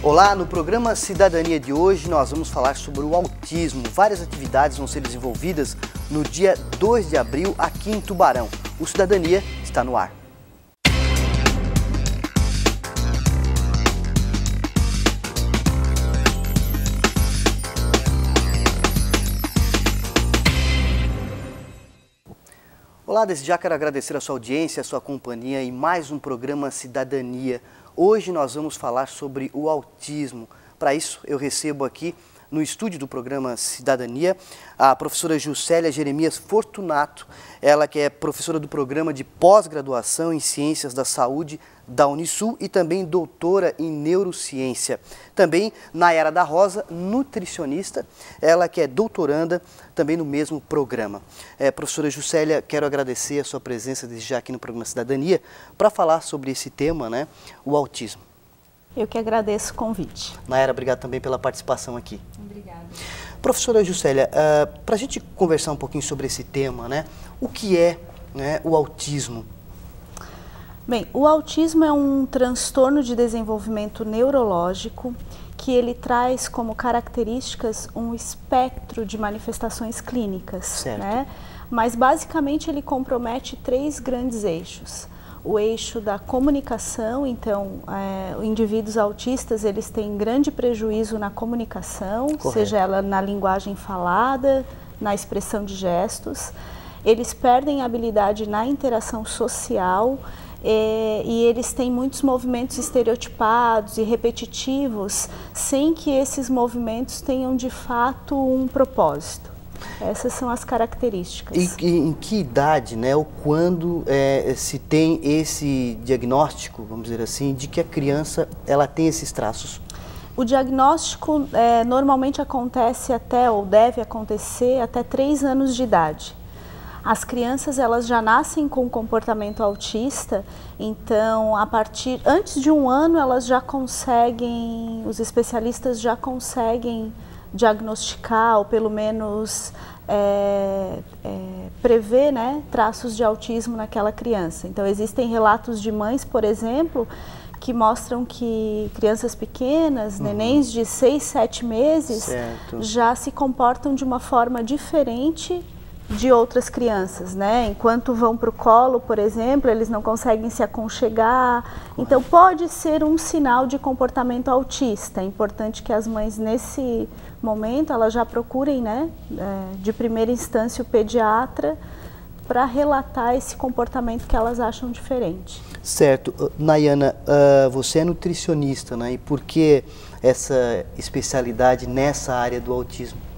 Olá, no programa Cidadania de hoje nós vamos falar sobre o autismo. Várias atividades vão ser desenvolvidas no dia 2 de abril aqui em Tubarão. O Cidadania está no ar. Olá, desde já quero agradecer a sua audiência, a sua companhia em mais um programa Cidadania. Hoje nós vamos falar sobre o autismo. Para isso, eu recebo aqui no estúdio do programa Cidadania a professora Juscelia Jeremias Fortunato, ela que é professora do programa de pós-graduação em Ciências da Saúde da Unisul e também doutora em Neurociência. Também Nayara da Rosa, nutricionista, ela que é doutoranda também no mesmo programa. Professora Juscelia, quero agradecer a sua presença desde já aqui no programa Cidadania para falar sobre esse tema, né, o autismo. Eu que agradeço o convite. Nayara, obrigado também pela participação aqui. Obrigada. Professora Juscelia, para a gente conversar um pouquinho sobre esse tema, né, o que é, né, o autismo? Bem, o autismo é um transtorno de desenvolvimento neurológico que ele traz como características um espectro de manifestações clínicas, certo, né? Mas basicamente ele compromete 3 grandes eixos. O eixo da comunicação, então, indivíduos autistas, eles têm grande prejuízo na comunicação, correto, seja ela na linguagem falada, na expressão de gestos. Eles perdem a habilidade na interação social e eles têm muitos movimentos estereotipados e repetitivos, sem que esses movimentos tenham de fato um propósito. Essas são as características. E em que idade, né, ou quando se tem esse diagnóstico, vamos dizer assim, de que a criança ela tem esses traços? O diagnóstico normalmente acontece ou deve acontecer até 3 anos de idade. As crianças elas já nascem com comportamento autista, então antes de 1 ano elas já conseguem, os especialistas já conseguem diagnosticar ou pelo menos prever, né, traços de autismo naquela criança. Então existem relatos de mães, por exemplo, que mostram que crianças pequenas, nenéns de 6, 7 meses, certo, já se comportam de uma forma diferente de outras crianças, né? Enquanto vão para o colo, por exemplo, eles não conseguem se aconchegar. Correto. Então pode ser um sinal de comportamento autista. É importante que as mães nesse momento elas já procurem, né, de primeira instância o pediatra para relatar esse comportamento que elas acham diferente. Certo. Nayana, você é nutricionista, né? E por que essa especialidade nessa área do autismo?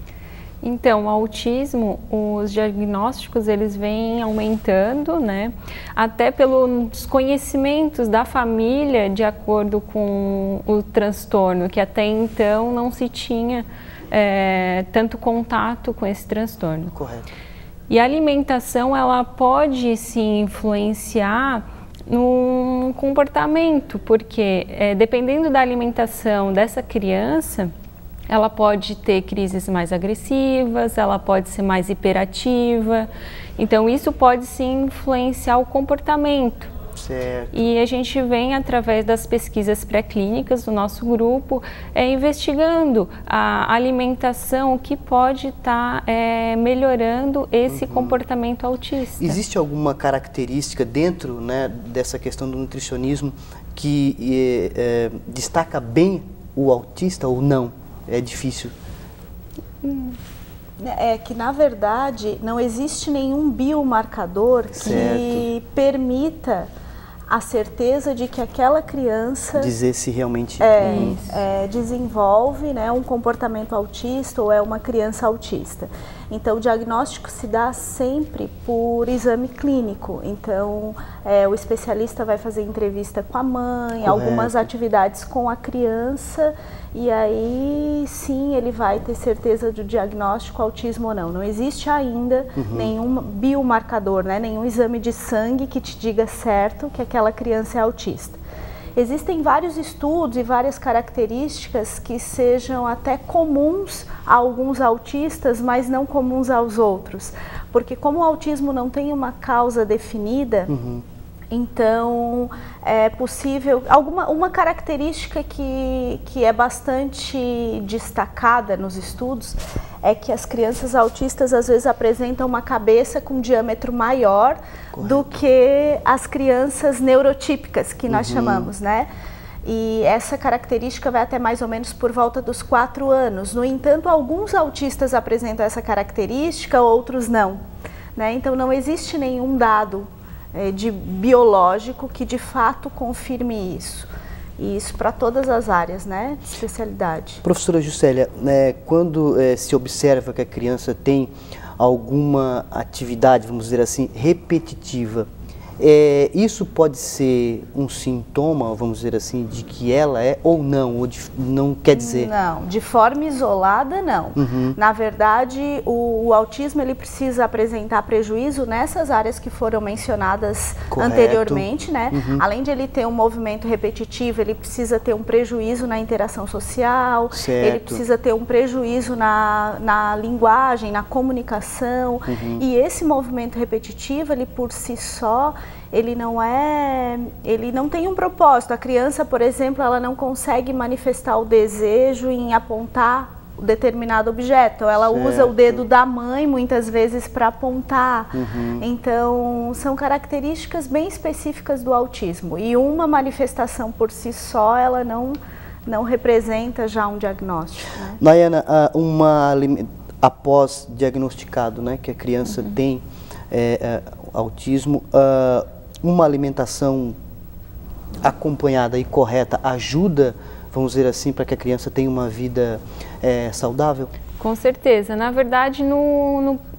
Então, o autismo, os diagnósticos, eles vêm aumentando, né? Até pelos conhecimentos da família de acordo com o transtorno, que até então não se tinha tanto contato com esse transtorno. Correto. E a alimentação, ela pode sim influenciar no comportamento, porque dependendo da alimentação dessa criança, ela pode ter crises mais agressivas, ela pode ser mais hiperativa, então isso pode sim influenciar o comportamento. Certo. E a gente vem, através das pesquisas pré-clínicas do nosso grupo, investigando a alimentação que pode estar melhorando esse comportamento autista. Existe alguma característica dentro, né, dessa questão do nutricionismo que destaca bem o autista ou não? É difícil? É que, na verdade, não existe nenhum biomarcador que permita a certeza de que aquela criança dizer se realmente desenvolve, né, um comportamento autista ou é uma criança autista. Então, o diagnóstico se dá sempre por exame clínico. Então, o especialista vai fazer entrevista com a mãe, correto, algumas atividades com a criança, e aí sim ele vai ter certeza do diagnóstico autismo ou não. Não existe ainda nenhum biomarcador, né, nenhum exame de sangue que te diga certo que aquela criança é autista. Existem vários estudos e várias características que sejam até comuns a alguns autistas, mas não comuns aos outros. Porque como o autismo não tem uma causa definida, Então, é possível... Uma característica que é bastante destacada nos estudos é que as crianças autistas às vezes apresentam uma cabeça com diâmetro maior do que as crianças neurotípicas, que nós chamamos, né? E essa característica vai até mais ou menos por volta dos 4 anos. No entanto, alguns autistas apresentam essa característica, outros não, né? Então, não existe nenhum dado biológico que de fato confirme isso. E isso para todas as áreas, né, de especialidade. Professora Juscelia, quando se observa que a criança tem alguma atividade, vamos dizer assim, repetitiva, isso pode ser um sintoma, vamos dizer assim, de que ela é ou não não quer dizer? Não, de forma isolada não. Na verdade, o autismo ele precisa apresentar prejuízo nessas áreas que foram mencionadas anteriormente, né? Além de ele ter um movimento repetitivo, ele precisa ter um prejuízo na interação social, ele precisa ter um prejuízo na linguagem, na comunicação. E esse movimento repetitivo, ele por si só, ele não tem um propósito. A criança, por exemplo, ela não consegue manifestar o desejo em apontar determinado objeto. Ela usa o dedo da mãe muitas vezes para apontar. Então, são características bem específicas do autismo. E uma manifestação por si só, ela não representa já um diagnóstico, né? Nayana, após diagnosticado, né, que a criança tem autismo, uma alimentação acompanhada e correta ajuda, vamos dizer assim, para que a criança tenha uma vida saudável? Com certeza. Na verdade,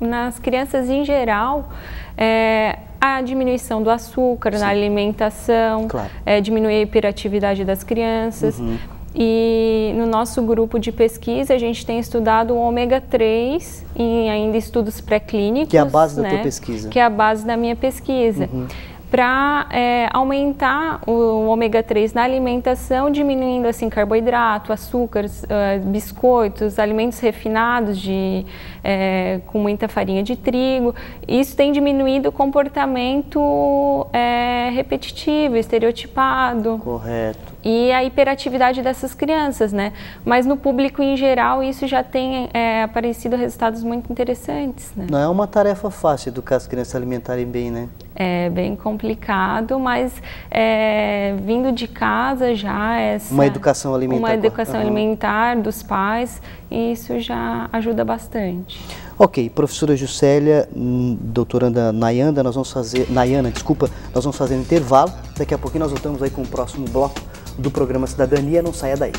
nas crianças em geral, a diminuição do açúcar na alimentação, diminuir a hiperatividade das crianças. E no nosso grupo de pesquisa, a gente tem estudado o ômega 3 em ainda estudos pré-clínicos. Que é a base da tua pesquisa. Que é a base da minha pesquisa. Para aumentar o ômega 3 na alimentação, diminuindo assim carboidrato, açúcares, biscoitos, alimentos refinados com muita farinha de trigo. Isso tem diminuído o comportamento repetitivo, estereotipado. Correto. E a hiperatividade dessas crianças, né? Mas no público em geral isso já tem aparecido resultados muito interessantes, né? Não é uma tarefa fácil educar as crianças a alimentarem bem, né? É bem complicado, mas vindo de casa já uma educação alimentar. Uma educação alimentar dos pais, isso já ajuda bastante. Ok, professora Juscelia, doutoranda Nayana, nós vamos fazer um intervalo. Daqui a pouquinho nós voltamos aí com o próximo bloco do programa Cidadania. Não saia daí.